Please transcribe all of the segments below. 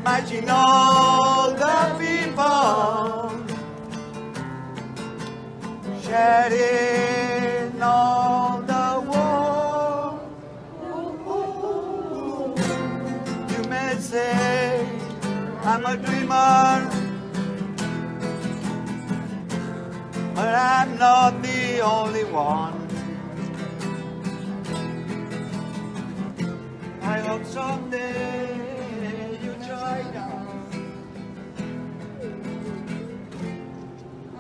Imagine all the people sharing all the world. You may say I'm a dreamer, but I'm not the only one. I hope someday you join us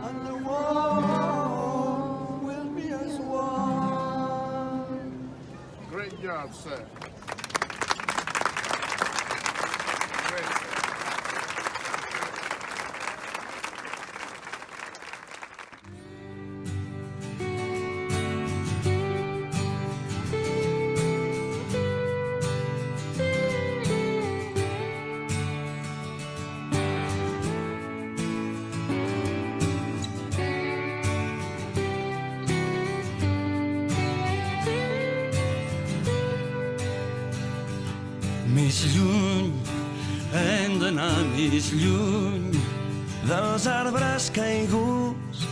and the world will be as one. Great job, sir. Great. Més lluny, hem d'anar més lluny dels arbres caiguts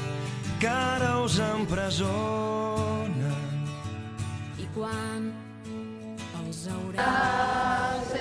que ara us empresonen. I quan els hauràs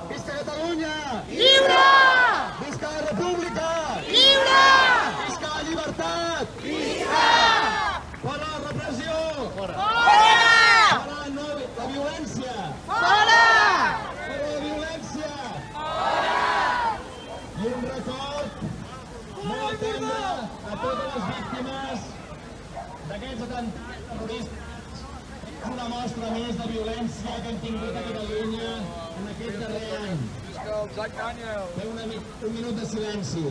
Visca Catalunya! Lliure! Visca la República! Lliure! Visca la llibertat! Visca! Fora la repressió! Fora! Fora la violència! Fora! Fora la violència! I un record molt tendre a totes les víctimes d'aquests atemptats terroristes. És una mostra més de violència que hem tingut a Catalunya en aquest darrer any. Fer un minut de silenci.